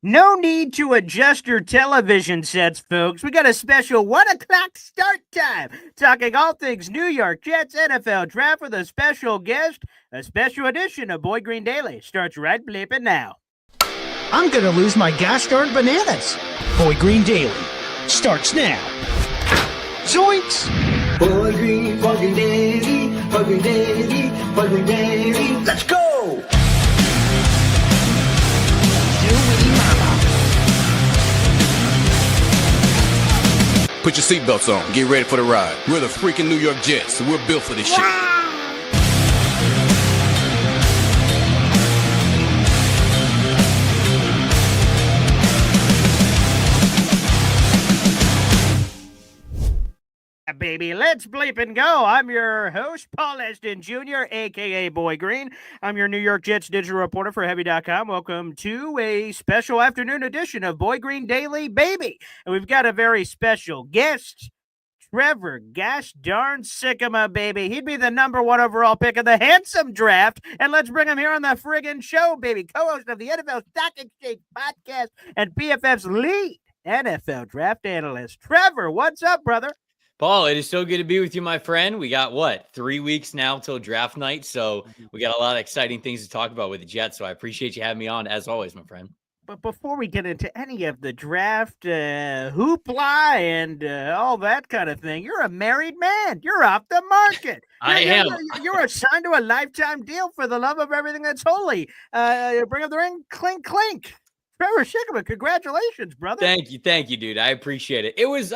No need to adjust your television sets, folks. We got a special 1 o'clock start time. Talking all things New York Jets NFL draft with a special guest. A special edition of Boy Green Daily starts right bleeping now. I'm going to lose my gosh darn bananas. Boy Green Daily starts now. Zoinks! Boy Green Daily, Boy Green Daily, Boy Green Daily. Let's go! Put your seatbelts on. Get ready for the ride. We're the freaking New York Jets, so we're built for this shit. Baby, let's bleep and go. I'm your host, Paul Eston Jr., a.k.a. Boy Green. I'm your New York Jets digital reporter for Heavy.com. Welcome to a special afternoon edition of Boy Green Daily, baby. And we've got a very special guest, Trevor gosh darn Sikkema, baby. He'd be the number 1 overall pick of the handsome draft. And let's bring him here on the friggin' show, baby. Co-host of the NFL Stock Exchange podcast and PFF's lead NFL draft analyst. Trevor, what's up, brother? Paul, it is so good to be with you, my friend. We got, 3 weeks now till draft night, so we got a lot of exciting things to talk about with the Jets, so I appreciate you having me on, as always, my friend. But before we get into any of the draft hoopla and all that kind of thing, you're a married man. You're off the market. I am. You're assigned to a lifetime deal for the love of everything that's holy. Bring up the ring, clink, clink. Trevor Sikkema, congratulations, brother. Thank you, dude. I appreciate it. It was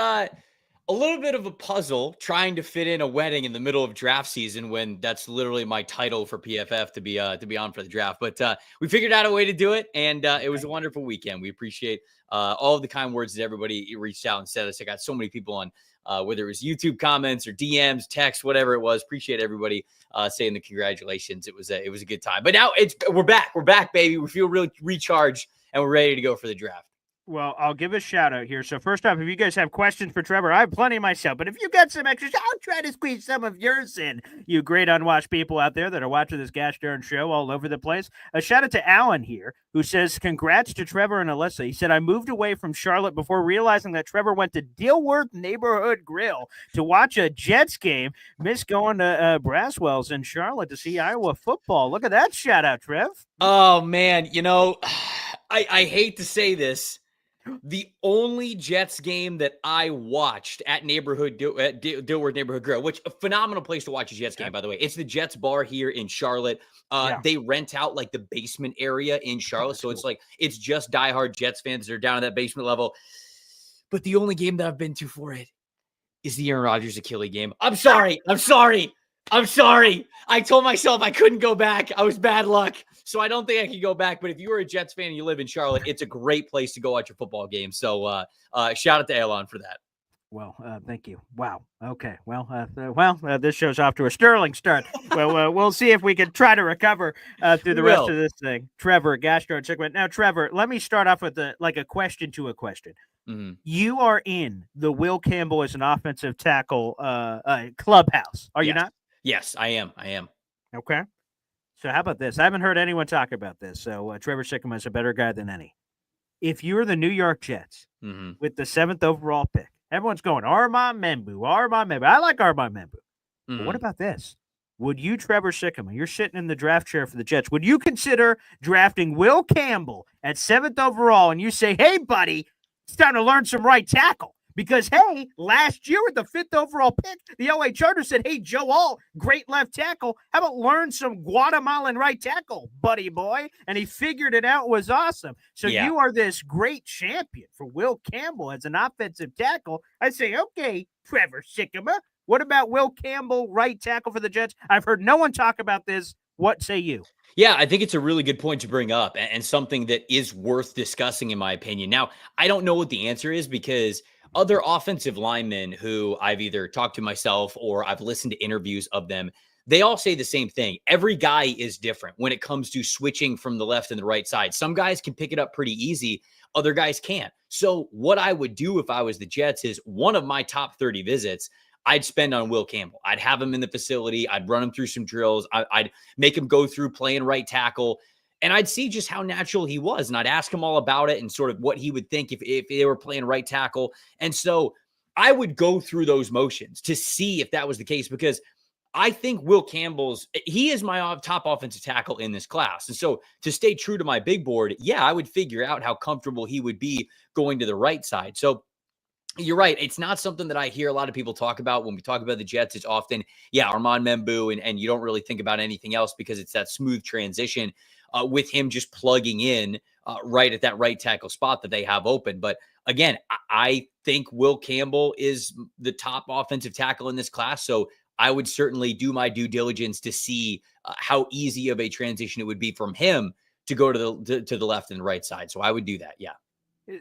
a little bit of a puzzle trying to fit in a wedding in the middle of draft season when that's literally my title for PFF to be on for the draft. But we figured out a way to do it, and it was a wonderful weekend. We appreciate all of the kind words that everybody reached out and said us. I got so many people on, whether it was YouTube comments or DMs, texts, whatever it was. Appreciate everybody saying the congratulations. It was a good time. But now we're back, baby. We feel really recharged, and we're ready to go for the draft. Well, I'll give a shout out here. So first off, if you guys have questions for Trevor, I have plenty myself. But if you got some extras, I'll try to squeeze some of yours in. You great unwatched people out there that are watching this gosh darn show all over the place. A shout out to Alan here, who says, congrats to Trevor and Alyssa. He said, I moved away from Charlotte before realizing that Trevor went to Dilworth Neighborhood Grill to watch a Jets game. Missed going to Braswell's in Charlotte to see Iowa football. Look at that shout out, Trev. Oh, man. I hate to say this. The only Jets game that I watched at Dilworth Neighborhood Grill, which a phenomenal place to watch a Jets game, by the way. It's the Jets bar here in Charlotte. They rent out like the basement area in Charlotte. So it's just diehard Jets fans that are down at that basement level. But the only game that I've been to for it is the Aaron Rodgers Achilles game. I'm sorry. I told myself I couldn't go back. I was bad luck. So I don't think I can go back. But if you were a Jets fan and you live in Charlotte, it's a great place to go watch a football game. So shout out to Elon for that. Well, thank you. Wow. Okay. Well, this show's off to a sterling start. Well, we'll see if we can try to recover through the rest of this thing. Trevor, gosh darn Sikkema. Now, Trevor, let me start off with a question to a question. Mm-hmm. You are in the Will Campbell as an offensive tackle clubhouse, are you not? Yes, I am. Okay. So how about this? I haven't heard anyone talk about this. So Trevor Sikkema is a better guy than any. If you're the New York Jets with the 7th overall pick, everyone's going, Armand Membu. I like Armand Membu. Mm-hmm. But what about this? Would you, Trevor Sikkema, you're sitting in the draft chair for the Jets, would you consider drafting Will Campbell at 7th overall and you say, hey, buddy, it's time to learn some right tackle? Because, hey, last year with the 5th overall pick, the LA Chargers said, hey, Joe Alt, great left tackle. How about learn some Guatemalan right tackle, buddy boy? And he figured it out. It was awesome. So you are this great champion for Will Campbell as an offensive tackle. I say, okay, Trevor Sikkema, what about Will Campbell, right tackle for the Jets? I've heard no one talk about this. What say you? Yeah, I think it's a really good point to bring up and something that is worth discussing, in my opinion. Now, I don't know what the answer is because other offensive linemen who I've either talked to myself or I've listened to interviews of them, they all say the same thing. Every guy is different when it comes to switching from the left and the right side. Some guys can pick it up pretty easy. Other guys can't. So what I would do if I was the Jets is one of my top 30 visits I'd spend on Will Campbell. I'd have him in the facility. I'd run him through some drills. I'd make him go through playing right tackle. and I'd see just how natural he was, and I'd ask him all about it and sort of what he would think if they were playing right tackle. And so I would go through those motions to see if that was the case, because I think Will Campbell's, he is my top offensive tackle in this class. And so to stay true to my big board, yeah, I would figure out how comfortable he would be going to the right side. So you're right. It's not something that I hear a lot of people talk about. When we talk about the Jets, it's often, yeah, Armand Membu, and you don't really think about anything else because it's that smooth transition with him just plugging in right at that right tackle spot that they have open. But again, I think Will Campbell is the top offensive tackle in this class. So I would certainly do my due diligence to see how easy of a transition it would be from him to go to the left and the right side. So I would do that. Yeah.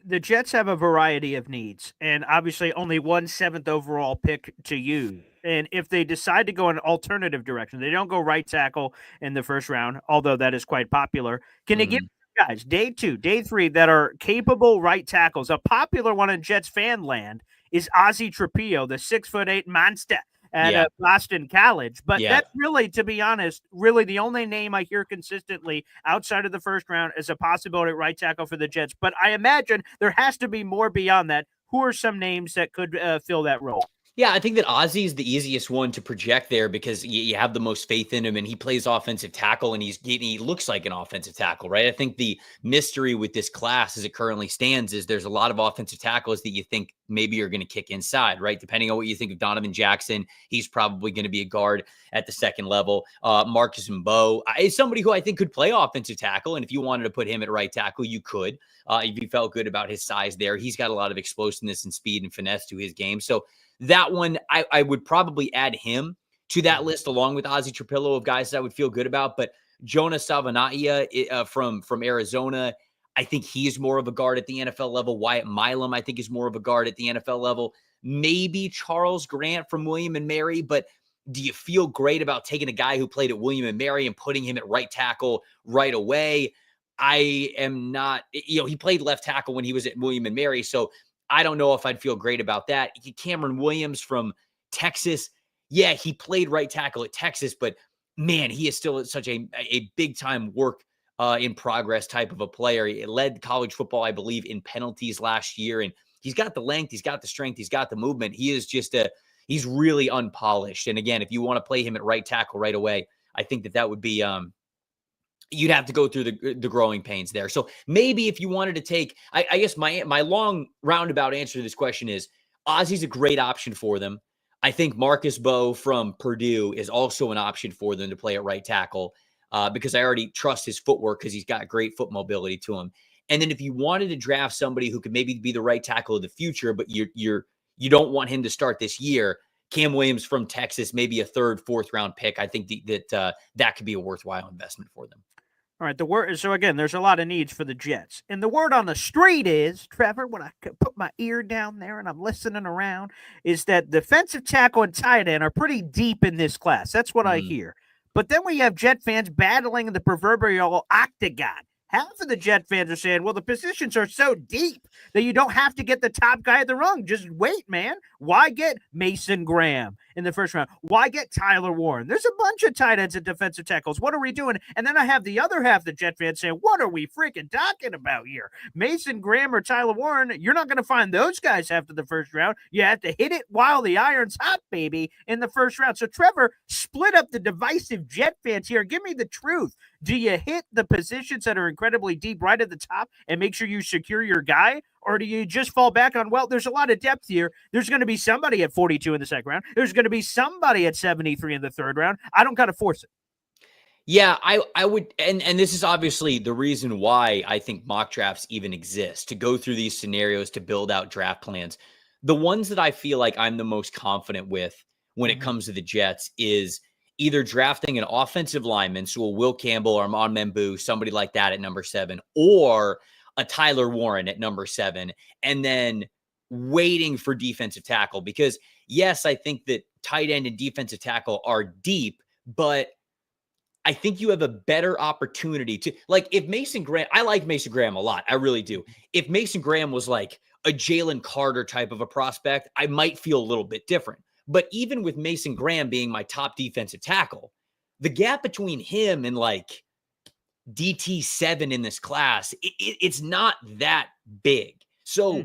The Jets have a variety of needs, and obviously only 7th overall pick to use. And if they decide to go in an alternative direction, they don't go right tackle in the first round, although that is quite popular. Can they give guys day 2, day 3 that are capable right tackles? A popular one in Jets fan land is Ozzie Trapillo, the 6'8" monster at Boston College. But that's really, to be honest, really the only name I hear consistently outside of the first round as a possibility at right tackle for the Jets. But I imagine there has to be more beyond that. Who are some names that could fill that role? Yeah, I think that Ozzy is the easiest one to project there because you have the most faith in him, and he plays offensive tackle, and he looks like an offensive tackle, right? I think the mystery with this class as it currently stands is there's a lot of offensive tackles that you think maybe are going to kick inside, right? Depending on what you think of Donovan Jackson, he's probably going to be a guard at the second level. Marcus Mbow is somebody who I think could play offensive tackle, and if you wanted to put him at right tackle, you could. If you felt good about his size there, he's got a lot of explosiveness and speed and finesse to his game. So that one, I would probably add him to that list along with Ozzie Trapillo of guys that I would feel good about. But Jonah Savanaia from Arizona, I think he's more of a guard at the NFL level. Wyatt Milam, I think, is more of a guard at the NFL level. Maybe Charles Grant from William and Mary, but do you feel great about taking a guy who played at William and Mary and putting him at right tackle right away? I am not, he played left tackle when he was at William and Mary, so I don't know if I'd feel great about that. Cameron Williams from Texas. Yeah, he played right tackle at Texas, but man, he is still such a big time work in progress type of a player. He led college football, I believe, in penalties last year. And he's got the length, he's got the strength, he's got the movement. He is just he's really unpolished. And again, if you want to play him at right tackle right away, I think that would be, you'd have to go through the growing pains there. So maybe if you wanted to take, I guess my long roundabout answer to this question is Ozzie's a great option for them. I think Marcus Bowe from Purdue is also an option for them to play at right tackle because I already trust his footwork because he's got great foot mobility to him. And then if you wanted to draft somebody who could maybe be the right tackle of the future, but you don't want him to start this year, Cam Williams from Texas, maybe a 3rd, 4th round pick. I think that could be a worthwhile investment for them. All right, the word. So again, there's a lot of needs for the Jets, and the word on the street is, Trevor, when I put my ear down there and I'm listening around, is that defensive tackle and tight end are pretty deep in this class. That's what I hear. But then we have Jet fans battling in the proverbial octagon. Half of the Jet fans are saying, well, the positions are so deep that you don't have to get the top guy at the rung. Just wait, man. Why get Mason Graham in the first round? Why get Tyler Warren? There's a bunch of tight ends and defensive tackles. What are we doing? And then I have the other half of the Jet fans saying, what are we freaking talking about here? Mason Graham or Tyler Warren, you're not going to find those guys after the first round. You have to hit it while the iron's hot, baby, in the first round. So, Trevor, split up the divisive Jet fans here. Give me the truth. Do you hit the positions that are incredibly deep right at the top and make sure you secure your guy? Or do you just fall back on, well, there's a lot of depth here. There's going to be somebody at 42 in the second round. There's going to be somebody at 73 in the third round. I don't got to force it. Yeah, I would, and this is obviously the reason why I think mock drafts even exist, to go through these scenarios, to build out draft plans. The ones that I feel like I'm the most confident with when it comes to the Jets is either drafting an offensive lineman, so a Will Campbell or Armand Membu, somebody like that at number 7, or a Tyler Warren at number 7, and then waiting for defensive tackle. Because yes, I think that tight end and defensive tackle are deep, but I think you have a better opportunity to, like, if Mason Graham, I like Mason Graham a lot. I really do. If Mason Graham was like a Jalen Carter type of a prospect, I might feel a little bit different. But even with Mason Graham being my top defensive tackle, the gap between him and like DT7 in this class, it's not that big. So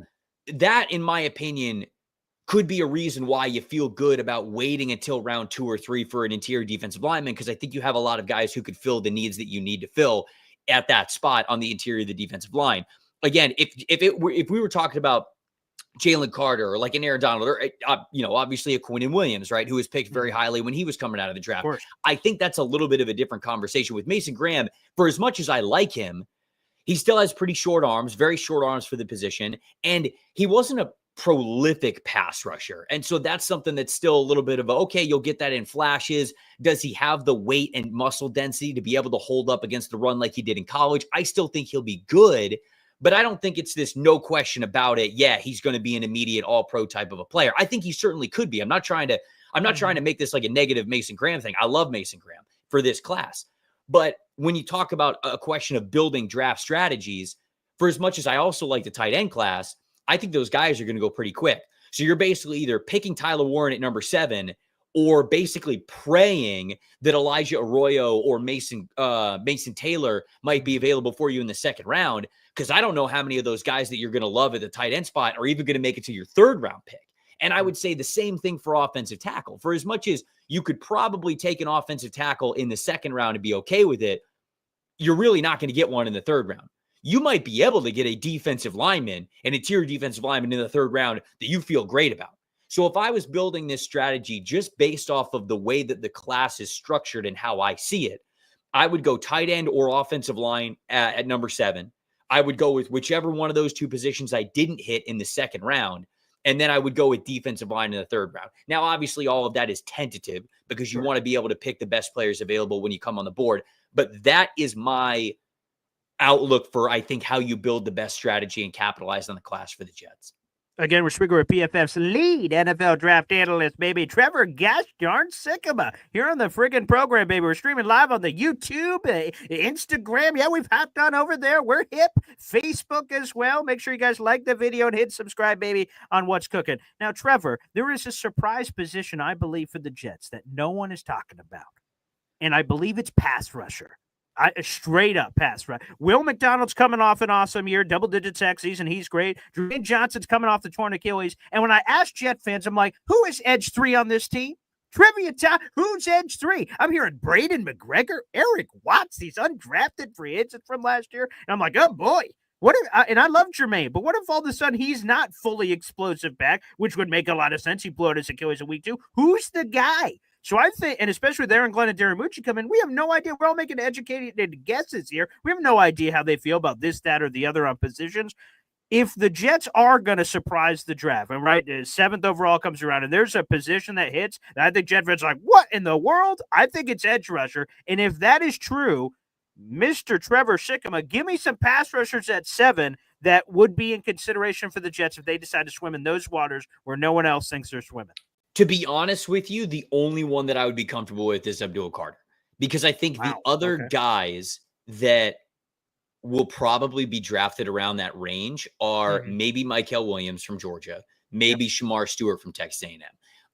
that, in my opinion, could be a reason why you feel good about waiting until round 2 or 3 for an interior defensive lineman, because I think you have a lot of guys who could fill the needs that you need to fill at that spot on the interior of the defensive line. Again, if we were talking about Jalen Carter or like an Aaron Donald or, obviously a Quinnen Williams, right, who was picked very highly when he was coming out of the draft, I think that's a little bit of a different conversation. With Mason Graham, for as much as I like him, he still has pretty short arms, very short arms for the position, and he wasn't a prolific pass rusher. And so that's something that's still a little bit of okay, you'll get that in flashes. Does he have the weight and muscle density to be able to hold up against the run like he did in college? I still think he'll be good, but I don't think it's this no question about it. Yeah, he's going to be an immediate all-pro type of a player. I think he certainly could be. I'm not trying to make this like a negative Mason Graham thing. I love Mason Graham for this class. But when you talk about a question of building draft strategies, for as much as I also like the tight end class, I think those guys are going to go pretty quick. So you're basically either picking Tyler Warren at number 7 or basically praying that Elijah Arroyo or Mason Taylor might be available for you in the second round, because I don't know how many of those guys that you're going to love at the tight end spot are even going to make it to your third round pick. And I would say the same thing for offensive tackle. For as much as you could probably take an offensive tackle in the second round and be okay with it, you're really not going to get one in the third round. You might be able to get a defensive lineman, an interior defensive lineman in the third round that you feel great about. So if I was building this strategy just based off of the way that the class is structured and how I see it, I would go tight end or offensive line at number 7. I would go with whichever one of those two positions I didn't hit in the second round. And then I would go with defensive line in the third round. Now, obviously, all of that is tentative because you want to be able to pick the best players available when you come on the board. But that is my outlook for, I think, how you build the best strategy and capitalize on the class for the Jets. Again, we're speaking with PFF's lead NFL draft analyst, baby, Trevor Gosh darn Sikkema, here on the friggin' program, baby. We're streaming live on the YouTube, Instagram. Yeah, we've hopped on over there. We're hip. Facebook as well. Make sure you guys like the video and hit subscribe, baby, on What's Cooking. Now, Trevor, there is a surprise position, I believe, for the Jets that no one is talking about, and I believe it's pass rusher. Straight up pass, right? Will McDonald's coming off an awesome year, double-digit sack season. He's great. Jermaine Johnson's coming off the torn Achilles. And when I ask Jet fans, I'm like, who is edge 3 on this team? Trivia time. Who's edge 3? I'm hearing Braden McGregor, Eric Watts, these undrafted free agents from last year. And I'm like, oh, boy. What if, and I love Jermaine, but what if all of a sudden he's not fully explosive back, which would make a lot of sense. He blew out his Achilles in week 2. Who's the guy? So I think, and especially with Aaron Glenn and Darren Mucci coming, we have no idea. We're all making educated guesses here. We have no idea how they feel about this, that, or the other on positions. If the Jets are going to surprise the draft, and right, the 7th overall comes around, and there's a position that hits, and I think Jet fans are like, what in the world? I think it's edge rusher. And if that is true, Mr. Trevor Sikkema, give me some pass rushers at 7 that would be in consideration for the Jets if they decide to swim in those waters where no one else thinks they're swimming. To be honest with you, the only one that I would be comfortable with is Abdul Carter, because I think the other guys that will probably be drafted around that range are maybe Mykel Williams from Georgia, maybe Shamar Stewart from Texas A&M.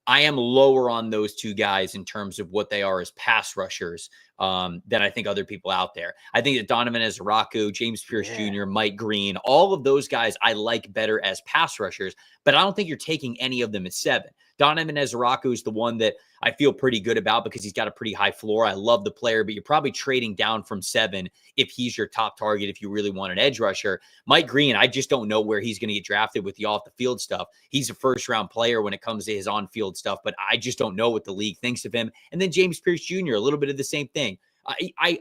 I am lower on those two guys in terms of what they are as pass rushers than I think other people out there. I think that Donovan Ezeraku, James Pierce Jr., Mike Green, all of those guys I like better as pass rushers, but I don't think you're taking any of them at 7. Donovan Ezeraku is the one that I feel pretty good about because he's got a pretty high floor. I love the player, but you're probably trading down from 7 if he's your top target, if you really want an edge rusher. Mike Green, I just don't know where he's going to get drafted with the off-the-field stuff. He's a first-round player when it comes to his on-field stuff, but I just don't know what the league thinks of him. And then James Pierce Jr., a little bit of the same thing. I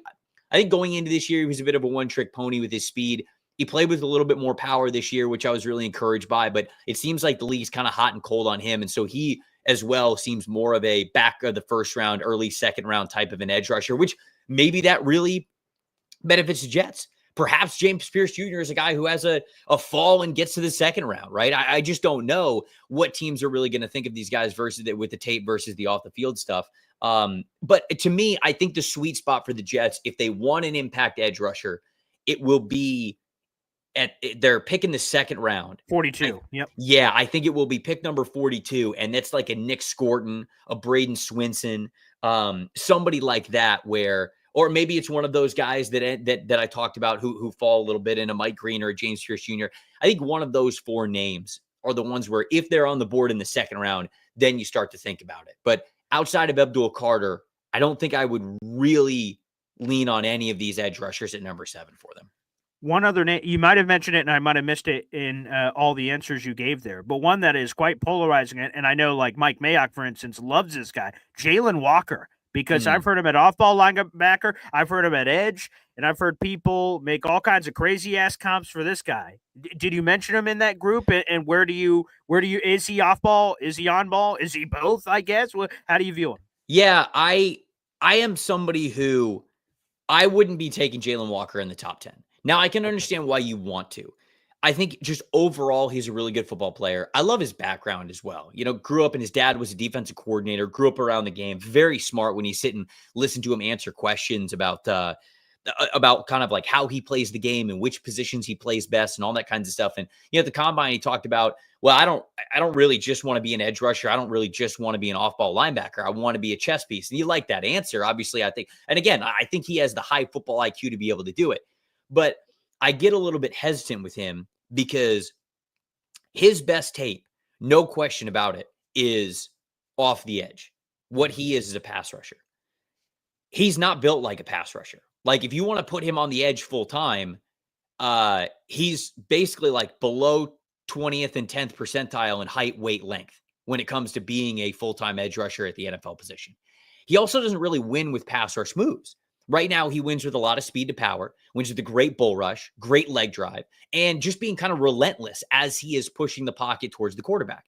think going into this year, he was a bit of a one-trick pony with his speed. He played with a little bit more power this year, which I was really encouraged by, but it seems like the league's kind of hot and cold on him. And so he as well seems more of a back of the first round, early second round type of an edge rusher, which maybe that really benefits the Jets. Perhaps James Pierce Jr. is a guy who has a fall and gets to the second round, right? I just don't know what teams are really going to think of these guys versus with the tape versus the off the field stuff. But to me, I think the sweet spot for the Jets, if they want an impact edge rusher, it will be they're picking the second round. 42. Yep. Yeah, I think it will be pick number 42. And that's like a Nick Scorton, a Braden Swinson, somebody like that Or maybe it's one of those guys that I talked about who fall a little bit in a Mike Green or a James Pierce Jr. I think one of those 4 names are the ones where if they're on the board in the second round, then you start to think about it. But outside of Abdul Carter, I don't think I would really lean on any of these edge rushers at number 7 for them. One other name, you might have mentioned it and I might have missed it in all the answers you gave there, but one that is quite polarizing, and I know like Mike Mayock, for instance, loves this guy, Jalen Walker, because I've heard him at off-ball linebacker, I've heard him at edge, and I've heard people make all kinds of crazy-ass comps for this guy. Did you mention him in that group, and where do you, is he off-ball, is he on-ball, is he both, I guess? How do you view him? Yeah, I am somebody who I wouldn't be taking Jalen Walker in the top 10. Now, I can understand why you want to. I think just overall, he's a really good football player. I love his background as well. Grew up and his dad was a defensive coordinator, grew up around the game, very smart when you sit and listen to him answer questions about kind of like how he plays the game and which positions he plays best and all that kinds of stuff. And, at the combine, he talked about, well, I don't really just want to be an edge rusher. I don't really just want to be an off-ball linebacker. I want to be a chess piece. And you like that answer, obviously, I think. And again, I think he has the high football IQ to be able to do it. But I get a little bit hesitant with him because his best tape, no question about it, is off the edge. What he is a pass rusher. He's not built like a pass rusher. Like if you want to put him on the edge full time, he's basically like below 20th and 10th percentile in height, weight, length when it comes to being a full-time edge rusher at the NFL position. He also doesn't really win with pass rush moves. Right now, he wins with a lot of speed to power, wins with a great bull rush, great leg drive, and just being kind of relentless as he is pushing the pocket towards the quarterback.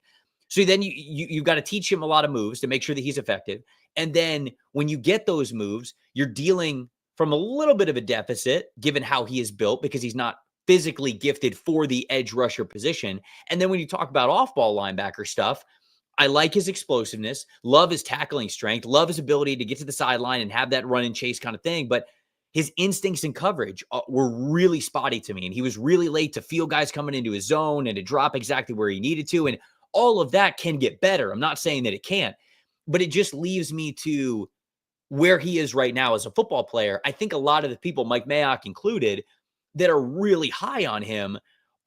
So then you've got to teach him a lot of moves to make sure that he's effective. And then when you get those moves, you're dealing from a little bit of a deficit, given how he is built, because he's not physically gifted for the edge rusher position. And then when you talk about off-ball linebacker stuff, I like his explosiveness, love his tackling strength, love his ability to get to the sideline and have that run and chase kind of thing. But his instincts and coverage were really spotty to me. And he was really late to feel guys coming into his zone and to drop exactly where he needed to. And all of that can get better. I'm not saying that it can't, but it just leaves me to where he is right now as a football player. I think a lot of the people, Mike Mayock included, that are really high on him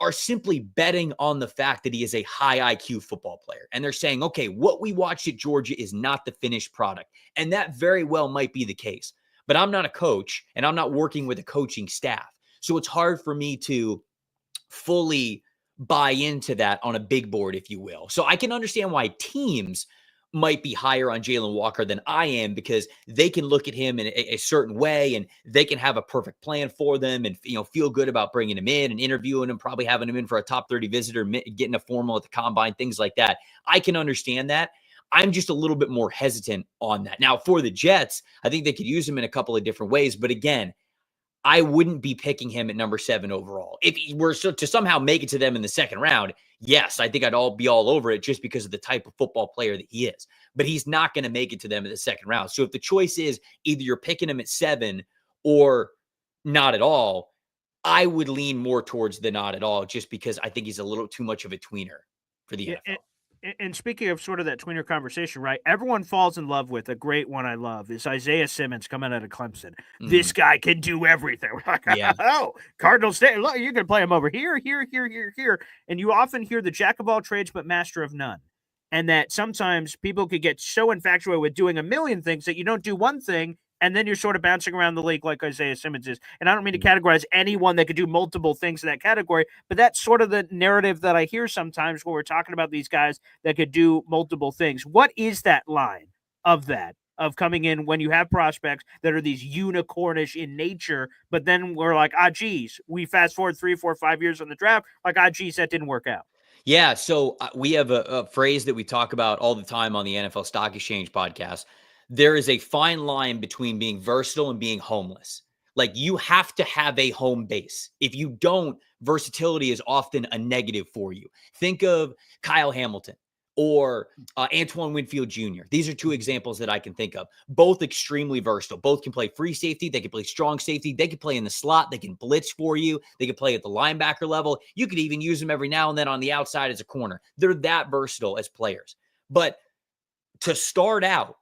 are simply betting on the fact that he is a high IQ football player. And they're saying, okay, what we watched at Georgia is not the finished product. And that very well might be the case. But I'm not a coach and I'm not working with a coaching staff. So it's hard for me to fully buy into that on a big board, if you will. So I can understand why teams might be higher on Jalen Walker than I am, because they can look at him in a certain way and they can have a perfect plan for them and, feel good about bringing him in and interviewing him, probably having him in for a top 30 visitor, getting a formal at the combine, things like that. I can understand that. I'm just a little bit more hesitant on that. Now, for the Jets, I think they could use him in a couple of different ways. But again, I wouldn't be picking him at number 7 overall. If he were to somehow make it to them in the second round, yes, I think I'd be all over it just because of the type of football player that he is. But he's not going to make it to them in the second round. So if the choice is either you're picking him at 7 or not at all, I would lean more towards the not at all, just because I think he's a little too much of a tweener for the NFL. And speaking of sort of that tweener conversation, right? Everyone falls in love with a great one I love is Isaiah Simmons coming out of Clemson. This guy can do everything. We're like, oh, Cardinals, look, you can play him over here. And you often hear the jack of all trades, but master of none. And that sometimes people could get so infatuated with doing a million things that you don't do one thing, and then you're sort of bouncing around the league like Isaiah Simmons is. And I don't mean to categorize anyone that could do multiple things in that category, but that's sort of the narrative that I hear sometimes when we're talking about these guys that could do multiple things. What is that line of coming in when you have prospects that are these unicornish in nature, but then we're like, geez, we fast forward 3, 4, 5 years on the draft, like, geez, that didn't work out. Yeah, so we have a phrase that we talk about all the time on the NFL Stock Exchange podcast. There is a fine line between being versatile and being homeless. Like, you have to have a home base. If you don't, versatility is often a negative for you. Think of Kyle Hamilton or Antoine Winfield Jr. These are 2 examples that I can think of. Both extremely versatile. Both can play free safety. They can play strong safety. They can play in the slot. They can blitz for you. They can play at the linebacker level. You could even use them every now and then on the outside as a corner. They're that versatile as players. But to start out,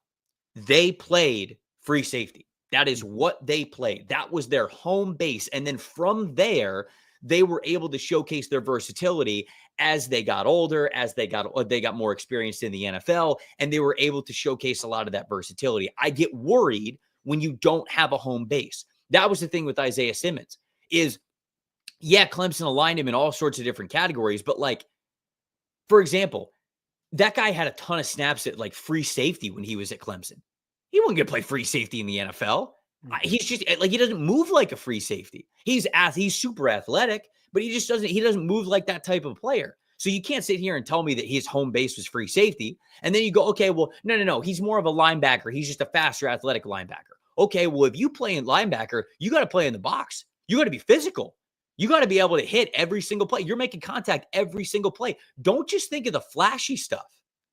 they played free safety. That is what they played. That was their home base. And then from there, they were able to showcase their versatility as they got older, as they got more experienced in the NFL, and they were able to showcase a lot of that versatility. I get worried when you don't have a home base. That was the thing with Isaiah Simmons is, yeah, Clemson aligned him in all sorts of different categories, but like, for example, that guy had a ton of snaps at like free safety when he was at Clemson. He wasn't going to play free safety in the NFL. He's just like, he doesn't move like a free safety. He's super athletic, but he doesn't move like that type of player. So you can't sit here and tell me that his home base was free safety. And then you go, okay, well, no. He's more of a linebacker. He's just a faster athletic linebacker. Okay, well, if you play in linebacker, you got to play in the box. You got to be physical. You got to be able to hit every single play. You're making contact every single play. Don't just think of the flashy stuff,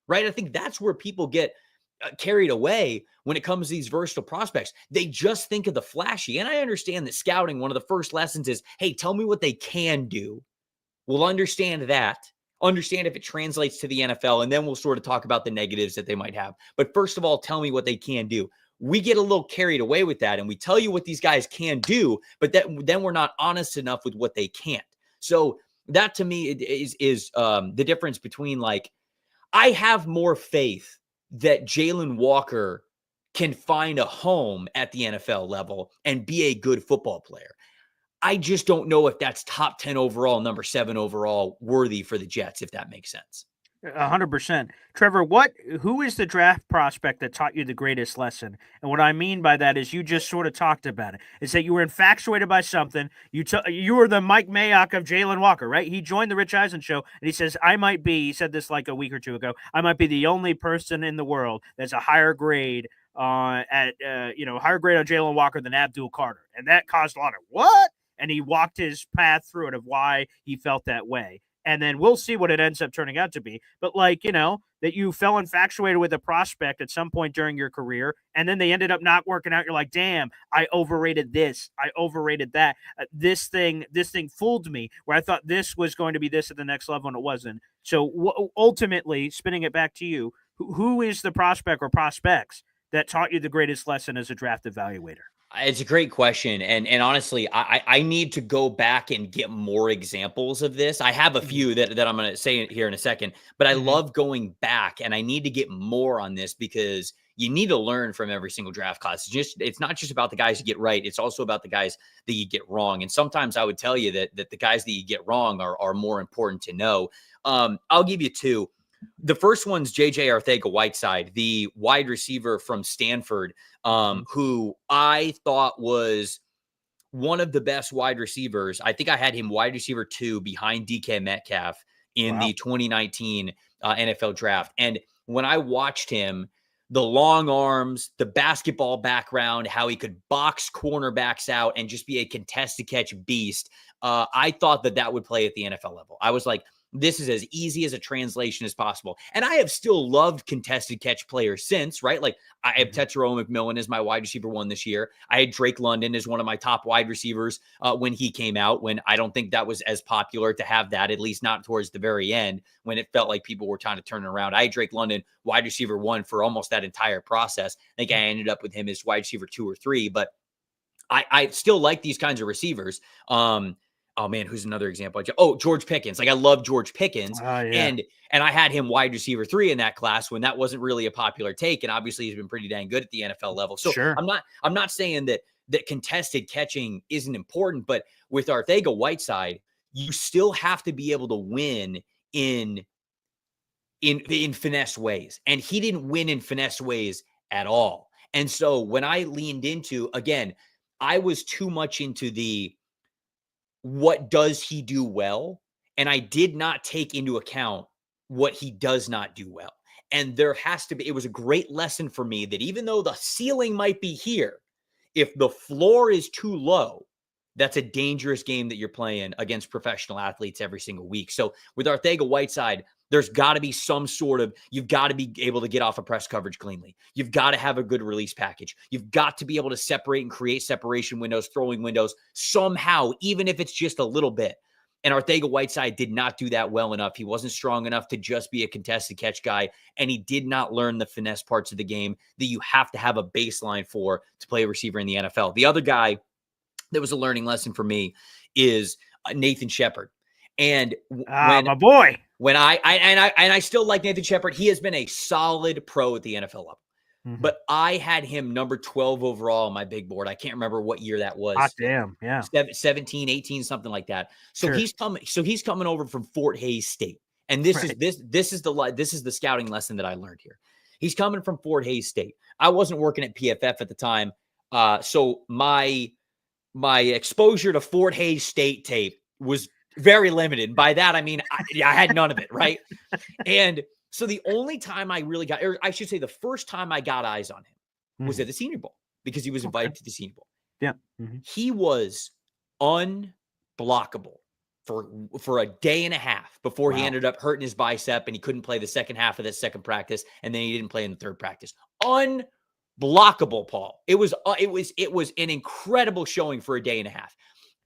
right? I think that's where people get carried away when it comes to these versatile prospects. They just think of the flashy. And I understand that scouting, one of the first lessons is, hey, tell me what they can do. We'll understand that. Understand if it translates to the NFL, and then we'll sort of talk about the negatives that they might have. But first of all, tell me what they can do. We get a little carried away with that, and we tell you what these guys can do, but then we're not honest enough with what they can't. So that to me is the difference between, like, I have more faith that Jalen Walker can find a home at the NFL level and be a good football player. I just don't know if that's top 10 overall, number 7 overall worthy for the Jets, if that makes sense. 100%. Trevor, who is the draft prospect that taught you the greatest lesson? And what I mean by that is you just sort of talked about it. It's that you were infatuated by something. You were the Mike Mayock of Jalen Walker, right? He joined the Rich Eisen show, and he says, he said this like a week or two ago, I might be the only person in the world that's a higher grade higher grade on Jalen Walker than Abdul Carter. And that caused a lot of what? And he walked his path through it of why he felt that way. And then we'll see what it ends up turning out to be. But that you fell infatuated with a prospect at some point during your career, and then they ended up not working out. You're like, damn, I overrated this. I overrated that. This thing fooled me where I thought this was going to be this at the next level, and it wasn't. So ultimately, spinning it back to you, who is the prospect or prospects that taught you the greatest lesson as a draft evaluator? It's a great question. And honestly, I need to go back and get more examples of this. I have a few that I'm going to say here in a second, but I love going back, and I need to get more on this because you need to learn from every single draft class. It's not just about the guys you get right. It's also about the guys that you get wrong. And sometimes I would tell you that the guys that you get wrong are more important to know. I'll give you two. The first one's J.J. Arcega-Whiteside, the wide receiver from Stanford, who I thought was one of the best wide receivers. I think I had him wide receiver 2 behind DK Metcalf in the 2019 NFL draft. And when I watched him, the long arms, the basketball background, how he could box cornerbacks out and just be a contested catch beast, I thought that would play at the NFL level. I was like, this is as easy as a translation as possible. And I have still loved contested catch players since, right? Like I have Tetairoa McMillan as my wide receiver 1 this year. I had Drake London as one of my top wide receivers when he came out, when I don't think that was as popular to have that, at least not towards the very end, when it felt like people were trying to turn it around. I had Drake London wide receiver 1 for almost that entire process. I think I ended up with him as wide receiver 2 or 3, but I still like these kinds of receivers. Oh man, who's another example? George Pickens. Like I love George Pickens. And I had him wide receiver 3 in that class when that wasn't really a popular take. And obviously he's been pretty dang good at the NFL level. So sure. I'm not saying that contested catching isn't important, but with Arcega-Whiteside, you still have to be able to win in finesse ways. And he didn't win in finesse ways at all. And so when I leaned into, again, I was too much into what does he do well? And I did not take into account what he does not do well. And it was a great lesson for me that even though the ceiling might be here, if the floor is too low, that's a dangerous game that you're playing against professional athletes every single week. So with Arcega-Whiteside, there's got to be you've got to be able to get off of press coverage cleanly. You've got to have a good release package. You've got to be able to separate and create separation windows, throwing windows somehow, even if it's just a little bit. And Arcega-Whiteside did not do that well enough. He wasn't strong enough to just be a contested catch guy, and he did not learn the finesse parts of the game that you have to have a baseline for to play a receiver in the NFL. The other guy that was a learning lesson for me is Nathan Shepard. And my boy, when I still like Nathan Shepard, he has been a solid pro at the NFL level. But I had him number 12 overall on my big board. I can't remember what year that was. Hot damn, yeah. 17, 18, something like that. So he's coming over from Fort Hays State. And this is the scouting lesson that I learned here. He's coming from Fort Hays State. I wasn't working at PFF at the time. So my exposure to Fort Hays State tape was very limited. By that, I mean, I had none of it, right? And so the only time I really got, or I should say the first time I got eyes on him was at the Senior Bowl because he was invited to the Senior Bowl. Yeah. He was unblockable for a day and a half before he ended up hurting his bicep and he couldn't play the second half of that second practice. And then he didn't play in the third practice. Unblockable, Paul. It was an incredible showing for a day and a half.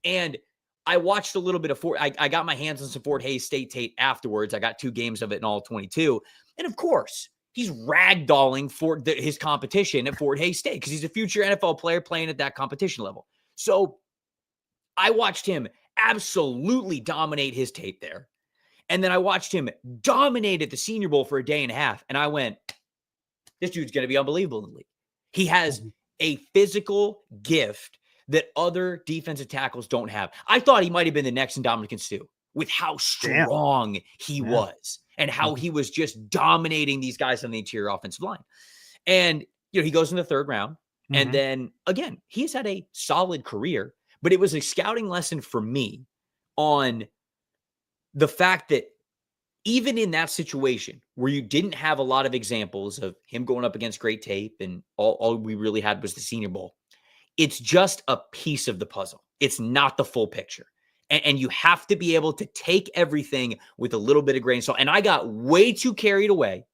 And I watched a little bit of I got my hands on some Fort Hays State tape afterwards. I got 2 games of it in all 22. And of course, he's ragdolling his competition at Fort Hays State because he's a future NFL player playing at that competition level. So I watched him absolutely dominate his tape there. And then I watched him dominate at the Senior Bowl for a day and a half. And I went, this dude's going to be unbelievable in the league. He has a physical gift that other defensive tackles don't have. I thought he might have been the next Ndamukong Suh with how strong he was and how he was just dominating these guys on the interior offensive line. And, he goes in the 3rd round. And then, again, he's had a solid career, but it was a scouting lesson for me on the fact that even in that situation where you didn't have a lot of examples of him going up against great tape and all we really had was the Senior Bowl, it's just a piece of the puzzle. It's not the full picture. And you have to be able to take everything with a little bit of grain of salt. And I got way too carried away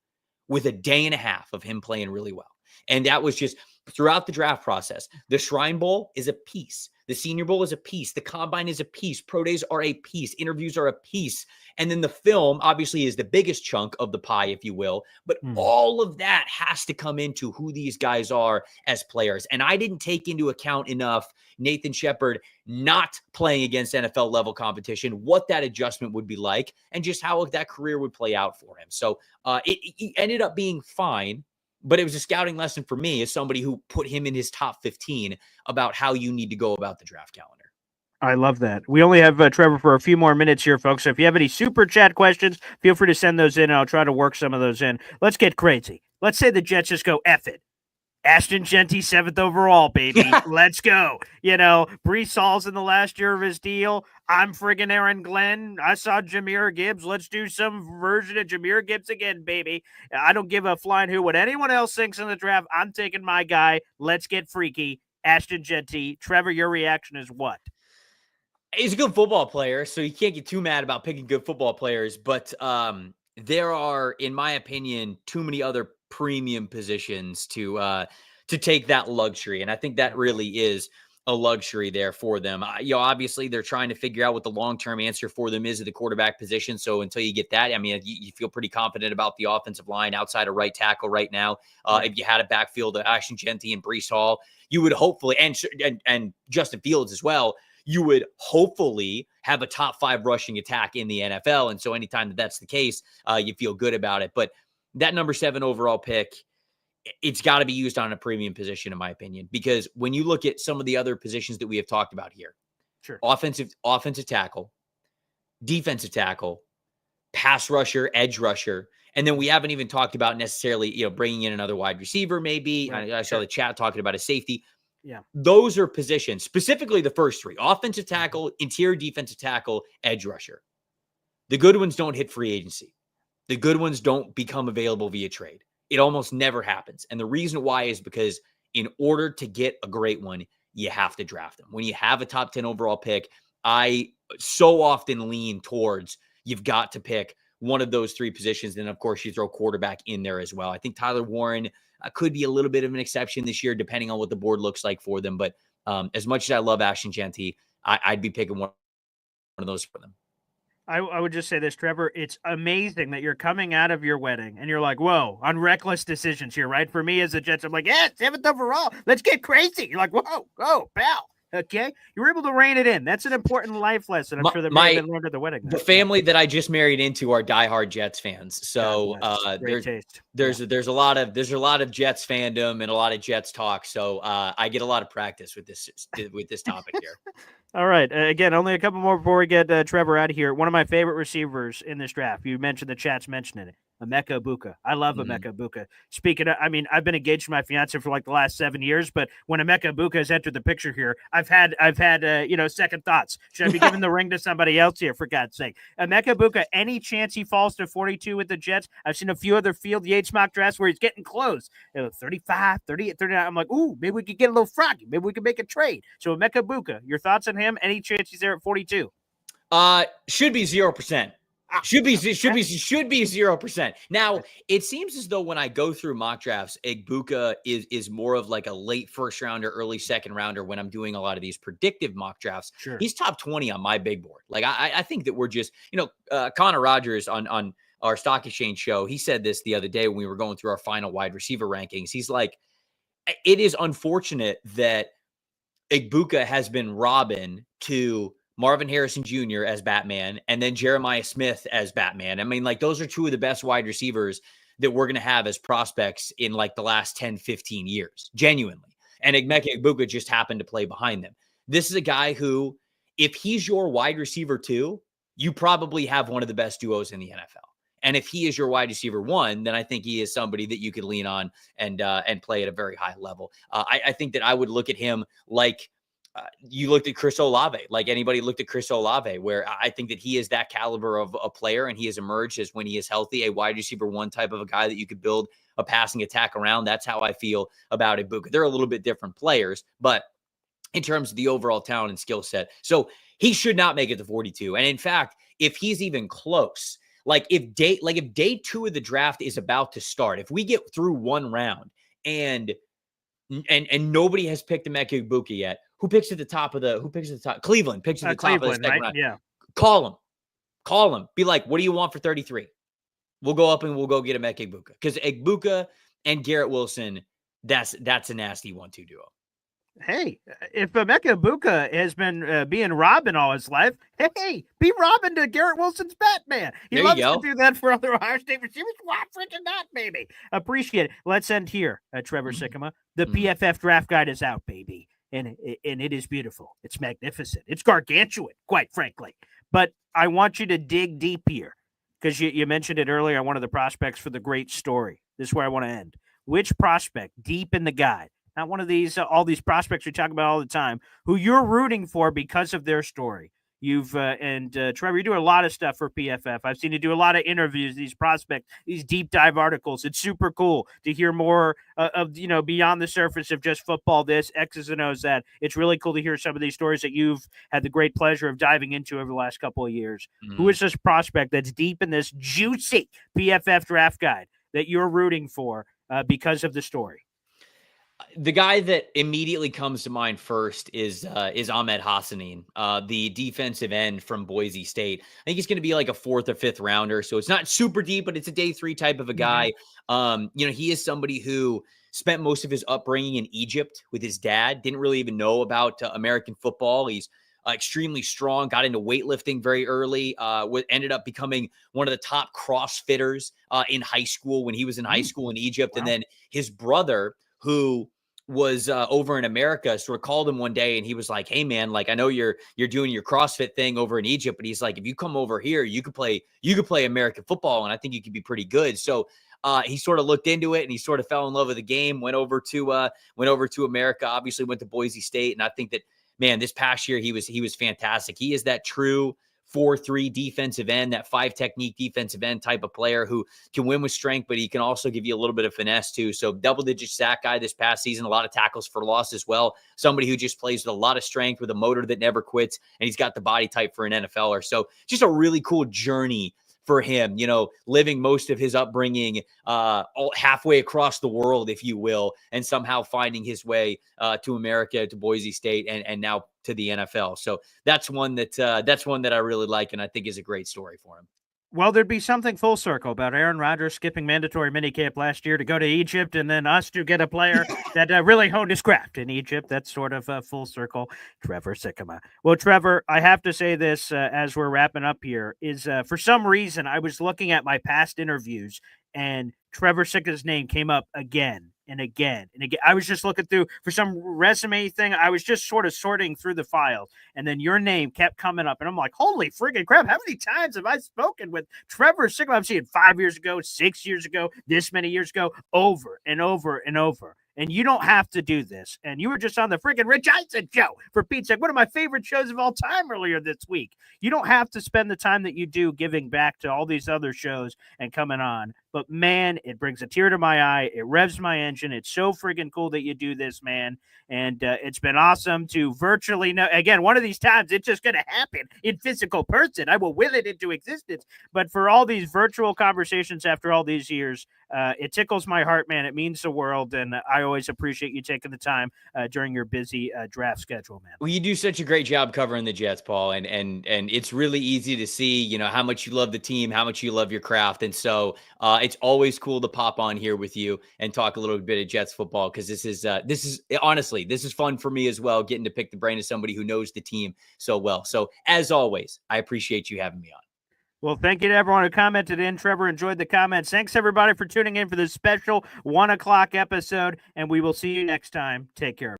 with a day and a half of him playing really well. And that was just throughout the draft process. The Shrine Bowl is a piece. The Senior Bowl is a piece. The Combine is a piece. Pro days are a piece. Interviews are a piece. And then the film obviously is the biggest chunk of the pie, if you will. But all of that has to come into who these guys are as players. And I didn't take into account enough Nathan Shepard not playing against NFL level competition, what that adjustment would be like, and just how that career would play out for him. So it ended up being fine. But it was a scouting lesson for me as somebody who put him in his top 15 about how you need to go about the draft calendar. I love that. We only have Trevor for a few more minutes here, folks. So if you have any super chat questions, feel free to send those in, and I'll try to work some of those in. Let's get crazy. Let's say the Jets just go, F it. Ashton Jeanty, 7th overall, baby. Let's go. Breece Hall's in the last year of his deal. I'm friggin' Aaron Glenn. I saw Jahmyr Gibbs. Let's do some version of Jahmyr Gibbs again, baby. I don't give a flying who what anyone else thinks in the draft. I'm taking my guy. Let's get freaky. Ashton Jeanty. Trevor, your reaction is what? He's a good football player, so you can't get too mad about picking good football players. But there are, in my opinion, too many other premium positions to take that luxury. And I think that really is a luxury there for them. Obviously they're trying to figure out what the long-term answer for them is at the quarterback position. So until you get that, I mean, you feel pretty confident about the offensive line outside of right tackle right now. If you had a backfield of Ashton Jeanty and Breece Hall, you would hopefully, and Justin Fields as well, you would hopefully have a top 5 rushing attack in the NFL. And so anytime that's the case, you feel good about it. But that number 7 overall pick, it's got to be used on a premium position, in my opinion, because when you look at some of the other positions that we have talked about here, offensive tackle, defensive tackle, pass rusher, edge rusher, and then we haven't even talked about necessarily, bringing in another wide receiver, maybe. Right. I saw the chat talking about a safety. Yeah. Those are positions, specifically the first 3, offensive tackle, interior defensive tackle, edge rusher. The good ones don't hit free agency. The good ones don't become available via trade. It almost never happens. And the reason why is because in order to get a great one, you have to draft them. When you have a top 10 overall pick, I so often lean towards you've got to pick one of those 3 positions. Then, of course, you throw quarterback in there as well. I think Tyler Warren could be a little bit of an exception this year, depending on what the board looks like for them. But as much as I love Ashton Jeanty, I'd be picking one of those for them. I would just say this, Trevor. It's amazing that you're coming out of your wedding and you're like, whoa, on reckless decisions here, right? For me as a Jets, I'm like, yeah, 7th overall. Let's get crazy. You're like, whoa, pal. Okay. You were able to rein it in. That's an important life lesson. I'm sure that may have been learned at the wedding. The family that I just married into are diehard Jets fans. So there's a lot of Jets fandom and a lot of Jets talk. So I get a lot of practice with this topic here. All right. Again, only a couple more before we get Trevor out of here. One of my favorite receivers in this draft. You mentioned the chat's mentioning it. Emeka Egbuka. I love Emeka Egbuka. Speaking of, I mean, I've been engaged to my fiance for like the last 7 years, but when Emeka Egbuka has entered the picture here, I've had second thoughts. Should I be giving the ring to somebody else here, for God's sake? Emeka Egbuka, any chance he falls to 42 with the Jets? I've seen a few other Field Yates mock drafts where he's getting close. 35, 38, 39. I'm like, ooh, maybe we could get a little froggy. Maybe we could make a trade. So Emeka Egbuka, your thoughts on him? Any chance he's there at 42? Should be 0%. Should be 0%. Now, it seems as though when I go through mock drafts, Egbuka is more of like a late first rounder, early second rounder when I'm doing a lot of these predictive mock drafts. Sure. He's top 20 on my big board. Like I think that we're just, Connor Rogers on our Stock Exchange show, he said this the other day when we were going through our final wide receiver rankings. He's like, it is unfortunate that Egbuka has been Robin to Marvin Harrison Jr. as Batman, and then Jeremiah Smith as Batman. I mean, like, those are two of the best wide receivers that we're going to have as prospects in like the last 10, 15 years, genuinely. And Emeka Egbuka just happened to play behind them. This is a guy who, if he's your wide receiver 2, you probably have one of the best duos in the NFL. And if he is your wide receiver 1, then I think he is somebody that you could lean on and play at a very high level. I think that I would look at him like, you looked at Chris Olave, like anybody looked at Chris Olave, where I think that he is that caliber of a player, and he has emerged as, when he is healthy, a wide receiver 1 type of a guy that you could build a passing attack around. That's how I feel about Egbuka. They're a little bit different players, but in terms of the overall talent and skill set, so he should not make it to 42. And in fact, if he's even close, like if day 2 of the draft is about to start, if we get through one round and nobody has picked Emeka Egbuka yet, who picks at the top? Cleveland picks at the top of the second round. Yeah. Call him. Be like, what do you want for 33? We'll go up and we'll go get Emeka Egbuka. Because Egbuka and Garrett Wilson, that's a nasty 1-2 duo. Hey, if Emeka Egbuka has been being Robin all his life, hey, be Robin to Garrett Wilson's Batman. He loves to do that for other Ohio State receivers. Why freaking not, baby? Appreciate it. Let's end here, Trevor Sikkema. The PFF draft guide is out, baby. And it is beautiful. It's magnificent. It's gargantuan, quite frankly. But I want you to dig deep here, because you mentioned it earlier on one of the prospects for the great story. This is where I want to end. Which prospect deep in the guide, not one of these, all these prospects we talk about all the time, who you're rooting for because of their story? Trevor, you do a lot of stuff for PFF. I've seen you do a lot of interviews, these prospects, these deep dive articles. It's super cool to hear more of beyond the surface of just football, this X's and O's that. It's really cool to hear some of these stories that you've had the great pleasure of diving into over the last couple of years. Who is this prospect that's deep in this juicy PFF draft guide that you're rooting for because of the story? The guy that immediately comes to mind first is Ahmed Hassanin, the defensive end from Boise State. I think he's going to be like a 4th or 5th rounder, so it's not super deep, but it's a day 3 type of a guy. He is somebody who spent most of his upbringing in Egypt with his dad, didn't really even know about American football. He's extremely strong, got into weightlifting very early, ended up becoming one of the top CrossFitters in high school when he was in high school in Egypt. Wow. And then his brother, who was over in America, sort of called him one day and he was like, hey man, like, I know you're doing your CrossFit thing over in Egypt, but he's like, if you come over here, you could play American football. And I think you could be pretty good. So he sort of looked into it and he sort of fell in love with the game, went over to America, obviously went to Boise State. And I think that, man, this past year, he was fantastic. He is that true 4-3 defensive end, that 5 technique defensive end type of player who can win with strength, but he can also give you a little bit of finesse too. So double-digit sack guy this past season, a lot of tackles for loss as well. Somebody who just plays with a lot of strength, with a motor that never quits, and he's got the body type for an NFLer. So just a really cool journey for him, living most of his upbringing halfway across the world, if you will, and somehow finding his way to America, to Boise State, and now to the NFL. So that's one that I really like, and I think is a great story for him. Well, there'd be something full circle about Aaron Rodgers skipping mandatory minicamp last year to go to Egypt, and then us to get a player that really honed his craft in Egypt. That's sort of full circle. Trevor Sikkema. Well, Trevor, I have to say this as we're wrapping up here is for some reason I was looking at my past interviews and Trevor Sikkema's name came up again and again and again. I was just looking through for some resume thing. I was just sort of sorting through the files, and then your name kept coming up, and I'm like, holy freaking crap! How many times have I spoken with Trevor Sikkema? I'm seeing 5 years ago, 6 years ago, this many years ago, over and over and over. And you don't have to do this. And you were just on the freaking Rich Eisen show, for Pete's sake, one of my favorite shows of all time earlier this week. You don't have to spend the time that you do giving back to all these other shows and coming on. But, man, it brings a tear to my eye. It revs my engine. It's so freaking cool that you do this, man. And it's been awesome to virtually know. Again, one of these times, it's just going to happen in physical person. I will will it into existence. But for all these virtual conversations after all these years, it tickles my heart, man. It means the world. And I always appreciate you taking the time during your busy draft schedule, man. Well, you do such a great job covering the Jets, Paul. And it's really easy to see, how much you love the team, how much you love your craft. And so it's always cool to pop on here with you and talk a little bit of Jets football, because this is honestly, this is fun for me as well, getting to pick the brain of somebody who knows the team so well. So as always, I appreciate you having me on. Well, thank you to everyone who commented in. Trevor enjoyed the comments. Thanks, everybody, for tuning in for this special 1 o'clock episode, and we will see you next time. Take care.